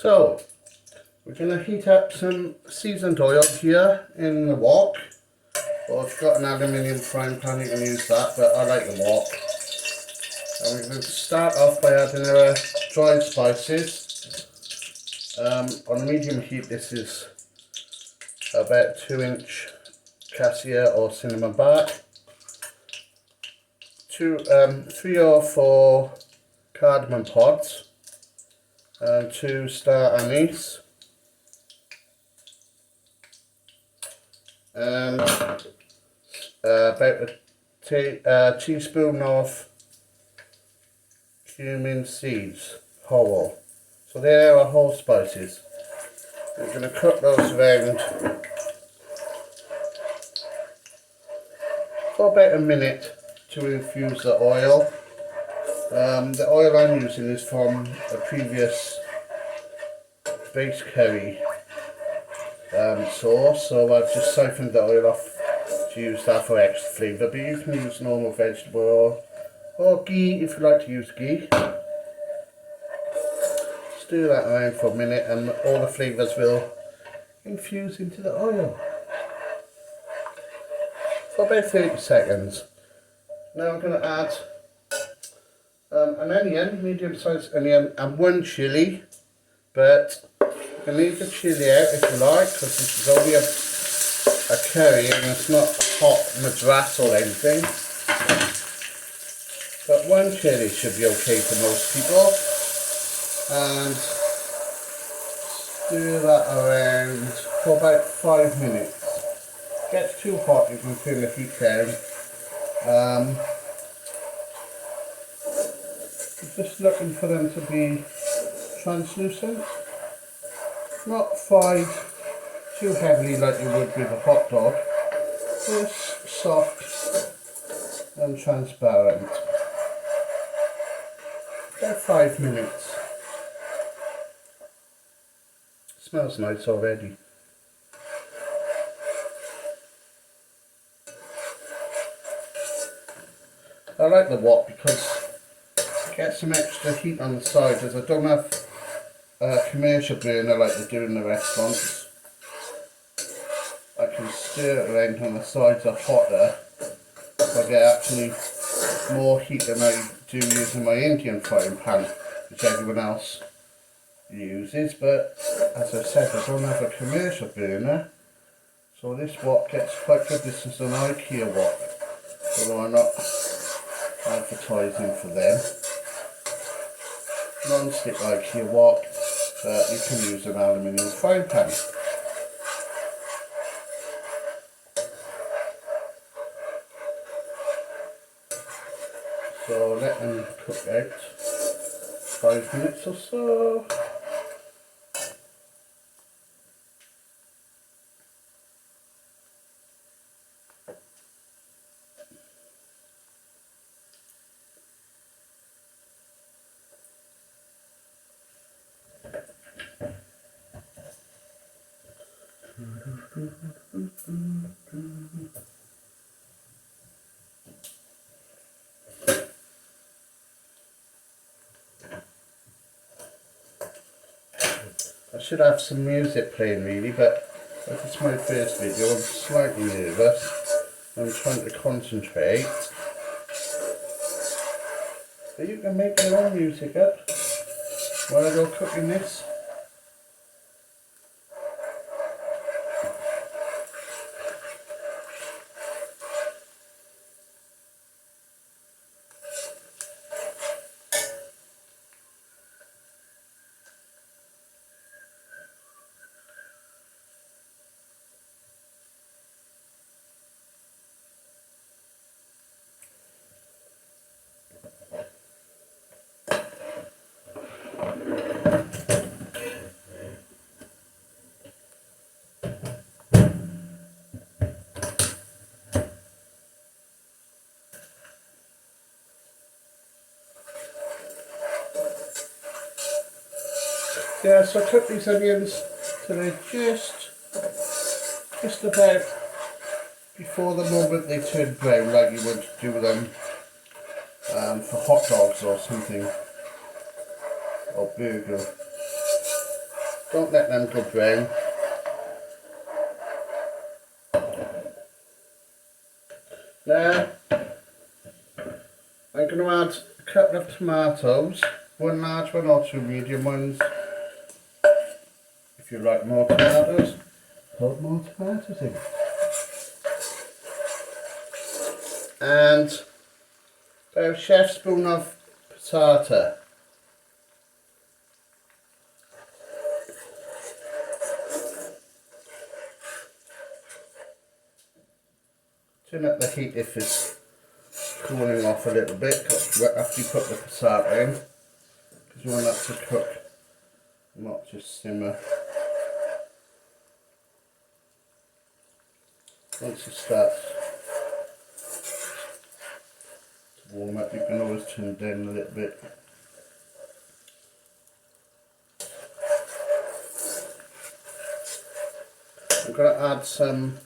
So we're going to heat up some seasoned oil here in the wok. Or if you've got an aluminium frying pan, you can use that, but I like the wok. And we're going to start off by adding our dried spices. On medium heat, this is about 2-inch cassia or cinnamon bark, 3 or 4 cardamom pods, and 2 star anise, and about a teaspoon of cumin seeds, whole. So there are whole spices. We're going to cook those around for about a minute to infuse the oil. The oil I'm using is from a previous base curry sauce, so I've just siphoned the oil off to use that for extra flavour, but you can use normal vegetable oil or ghee if you like to use ghee. Stir that around for a minute and all the flavours will infuse into the oil for about 30 seconds. Now I'm going to add an onion, medium sized onion, and 1 chilli, but you can leave the chilli out if you like, because this is only a curry and it's not hot madras or anything. But 1 chilli should be okay for most people. And stir that around for about 5 minutes. If it gets too hot, you can turn the heat down. I'm just looking for them to be translucent, not fried too heavily like you would with a hot dog, just soft and transparent. About 5 minutes. Smells nice already. I like the wok because it gets some extra heat on the sides, as I don't have a commercial burner like they do in the restaurants. I can stir it around when the sides are hotter, so I get actually more heat than I do using my Indian frying pan, which everyone else uses. But as I said, I don't have a commercial burner, so this wok gets quite good. This is an IKEA wok, although I'm not advertising for them. Non-stick IKEA wok, but you can use an aluminium frying pan. So let them cook out 5 minutes or so. I should have some music playing really, but as it's my first video, I'm slightly nervous. I'm trying to concentrate. But you can make your own music up while I go cooking this. Yeah, so I cook these onions till they're just about before the moment they turn brown, like you would do them for hot dogs or something, or burger. Don't let them go brown. Now I'm going to add a couple of tomatoes, one large one or two medium ones. If you like more tomatoes, put more tomatoes in. And about a chef's spoon of passata. Turn up the heat if it's cooling off a little bit after you put the passata in, because you want that to cook, not just simmer. Once it starts to warm up, you can always turn it down a little bit. I'm going to add some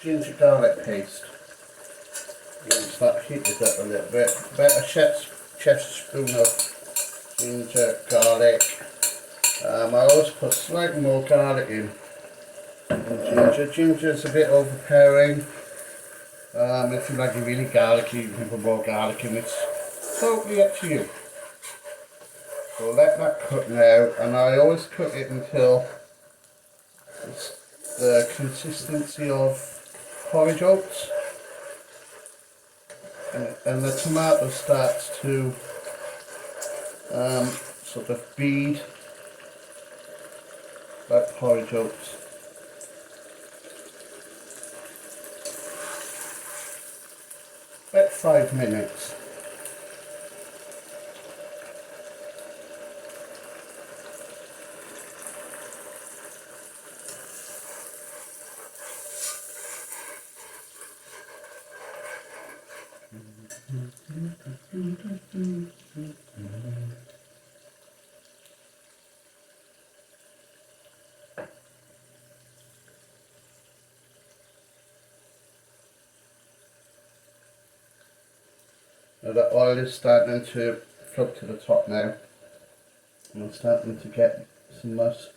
ginger garlic paste. Once that heated up a little bit, about a chef's spoon of ginger, garlic. I always put slightly more garlic in than ginger. Ginger's a bit overpowering. If you like it really garlicky, you can put more garlic in. It's totally up to you. So let that cook now, and I always cook it until it's the consistency of porridge oats, and the tomato starts to sort of bead like porridge oats. About 5 minutes. Now the oil is starting to float to the top now, and I'm starting to get some nice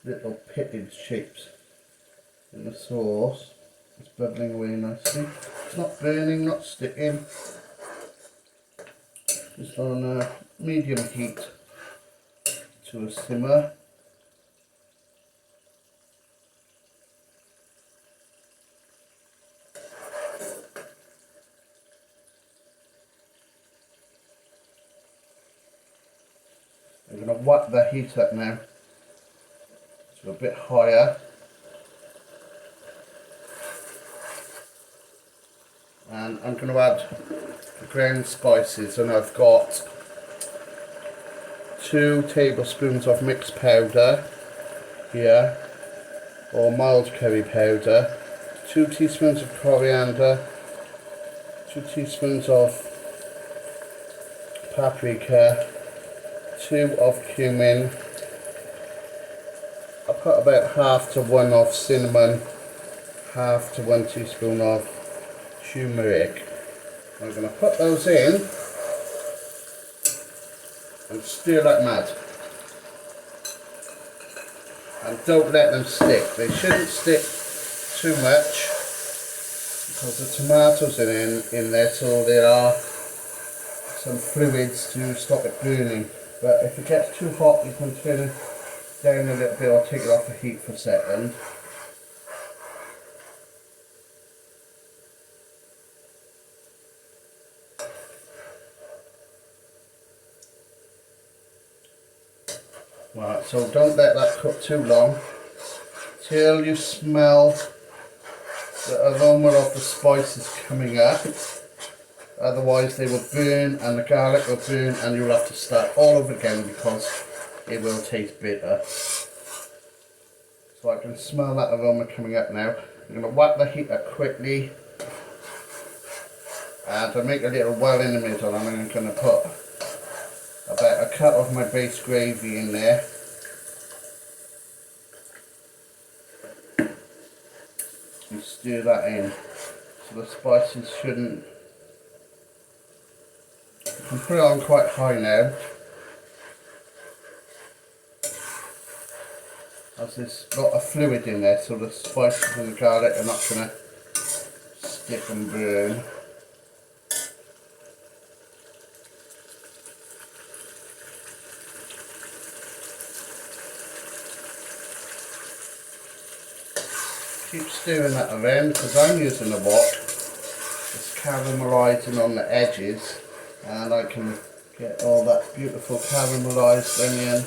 little pitted shapes in the sauce. It's bubbling away nicely. It's not burning, not sticking. Just on a medium heat to a simmer. I'm going to whack the heat up now to a bit higher, and I'm going to add the ground spices, and I've got 2 tablespoons of mixed powder here, or mild curry powder, 2 teaspoons of coriander, 2 teaspoons of paprika, 2 of cumin. I put about half to 1 of cinnamon, half to 1 teaspoon of turmeric. I'm going to put those in and stir like mad. And don't let them stick. They shouldn't stick too much because the tomatoes are in there, so there are some fluids to stop it burning. But if it gets too hot, you can turn it down a little bit or take it off the heat for a second. Right, so don't let that cook too long till you smell the aroma of the spices coming up. Otherwise they will burn, and the garlic will burn, and you'll have to start all over again because it will taste bitter. So I can smell that aroma coming up now. I'm going to whack the heat up quickly, and I'll make a little well in the middle, and I'm going to put about a cup of my base gravy in there. And stir that in. So the spices shouldn't... You can put it on quite high now. as there's a lot of fluid in there, so the spices and the garlic are not going to stick and burn. Keep stirring that around because I'm using a wok. It's caramelising on the edges, and I can get all that beautiful caramelised onion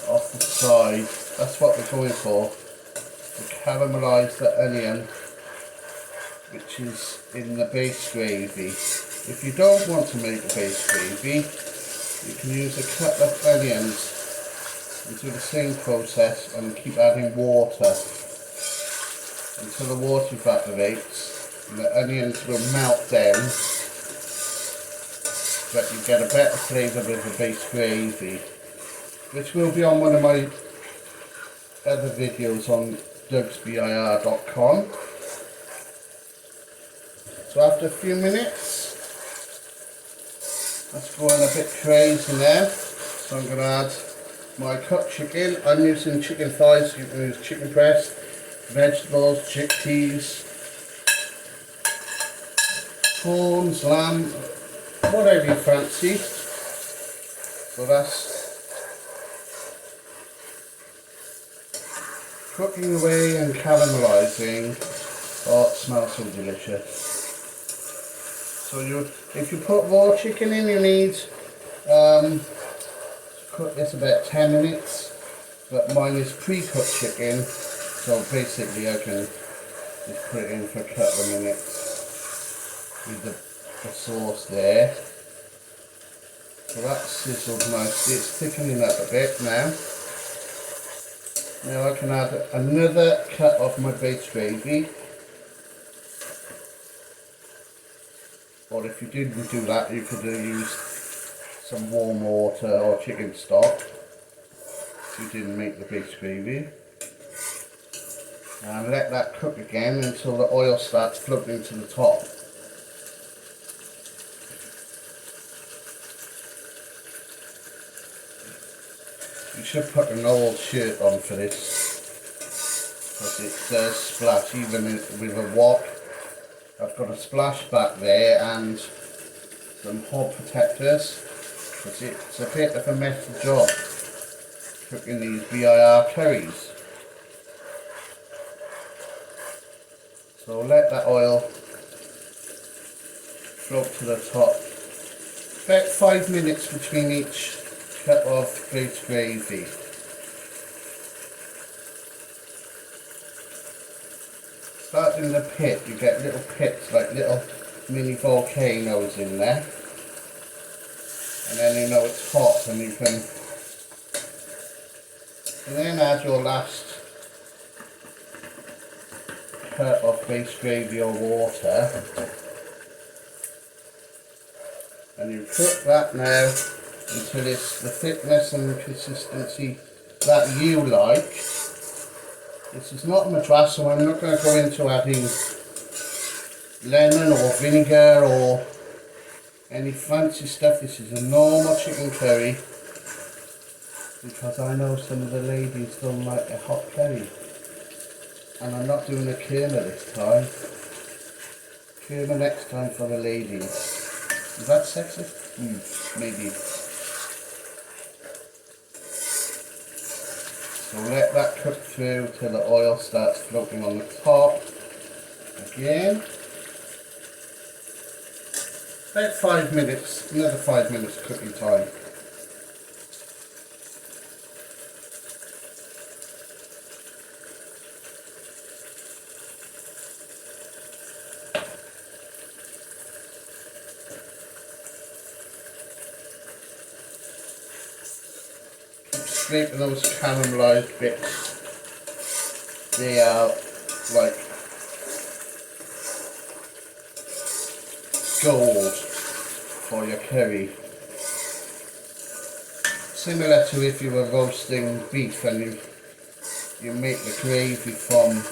off the side. That's what we're going for. To caramelise the onion, which is in the base gravy. If you don't want to make the base gravy, you can use a couple of onions and do the same process and keep adding water until the water evaporates and the onions will melt down, but you get a better flavour with the base gravy, which will be on one of my other videos on DougsBIR.com. So after a few minutes, that's going a bit crazy now, so I'm going to add my cooked chicken. I'm using chicken thighs, you can use chicken breast, vegetables, chickpeas, prawns, lamb, whatever you fancy. So that's cooking away and caramelising. Oh, it smells so delicious. So if you put raw chicken in, you need to cook this about 10 minutes, but mine is pre-cooked chicken, so basically I can just put it in for a couple of minutes with the sauce there. So that's sizzled nicely, it's thickening up a bit now. Now I can add another cut of my base gravy. Or if you didn't do that, you could use some warm water or chicken stock if you didn't make the base gravy. And let that cook again until the oil starts floating to the top. You should put an old shirt on for this, because it does splash even with a wok. I've got a splash back there and some hob protectors, because it's a bit of a messy job cooking these B.I.R curries. So let that oil float to the top. About 5 minutes between each cut of base gravy. Starting the pit, you get little pits, like little mini volcanoes in there, and then you know it's hot, and you can then add your last cut of base gravy or water, and you cook that now until it's the thickness and consistency that you like. This is not madras, so I'm not going to go into adding lemon or vinegar or any fancy stuff. This is a normal chicken curry, because I know some of the ladies don't like a hot curry. And I'm not doing a keema this time. Keema next time for the ladies. Is that sexist? Maybe. So let that cook through till the oil starts floating on the top. Again. About 5 minutes, another 5 minutes cooking time. Scraping those caramelised bits. They are like gold for your curry. Similar to if you were roasting beef and you make the gravy from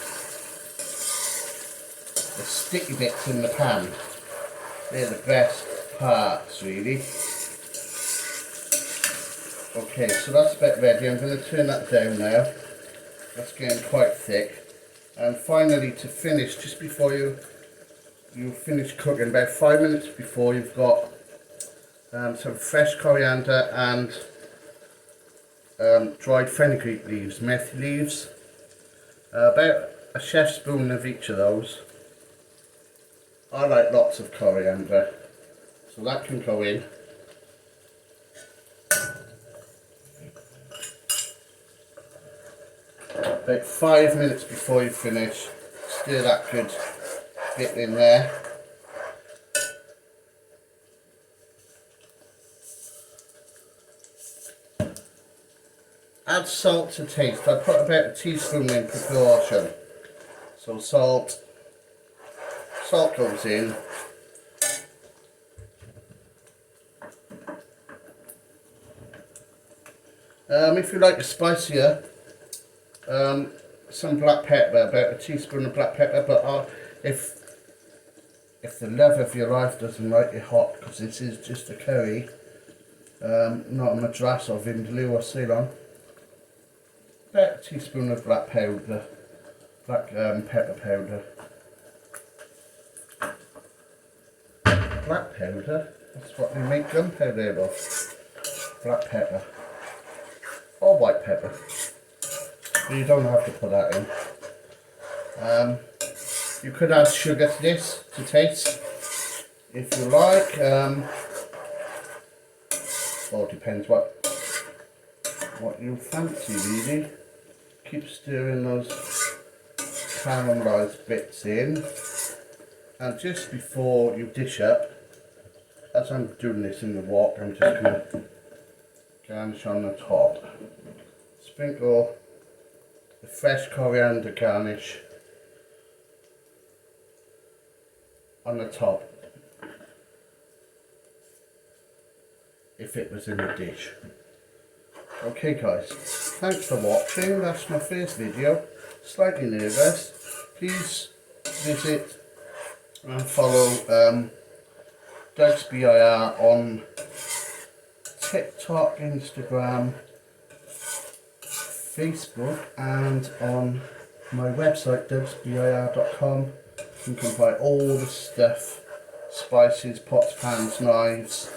the sticky bits in the pan. They're the best parts, really. Okay, so that's a bit ready. I'm going to turn that down now. That's getting quite thick. And finally, to finish, just before you finish cooking, about 5 minutes before, you've got some fresh coriander and dried fenugreek leaves, methi leaves. About a chef's spoon of each of those. I like lots of coriander, so that can go in. About 5 minutes before you finish, stir that good bit in there. Add salt to taste. I put about a teaspoon in proportion. So salt goes in. If you like it spicier, some black pepper, about a teaspoon of black pepper. But if the love of your life doesn't like it hot, because this is just a curry, not a madras or vindaloo or Ceylon, about a teaspoon of black powder, pepper powder. Black powder, that's what we make gunpowder of. Black pepper. Or white pepper. But you don't have to put that in. You could add sugar to this to taste, if you like. Well, it depends what you fancy, really. Keep stirring those caramelised bits in. And just before you dish up, as I'm doing this in the wok, I'm just going to garnish on the top. Sprinkle the fresh coriander garnish on the top, if it was in a dish. Okay guys, thanks for watching. That's my first video. Slightly nervous. Please visit and follow Doug's B.I.R on TikTok, Instagram, Facebook, and on my website dougsbir.com. You can buy all the stuff, spices, pots, pans, knives,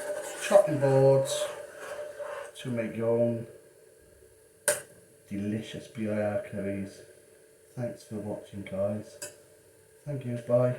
chopping boards, to make your own delicious B.I.R curries. Thanks for watching guys. Thank you, bye.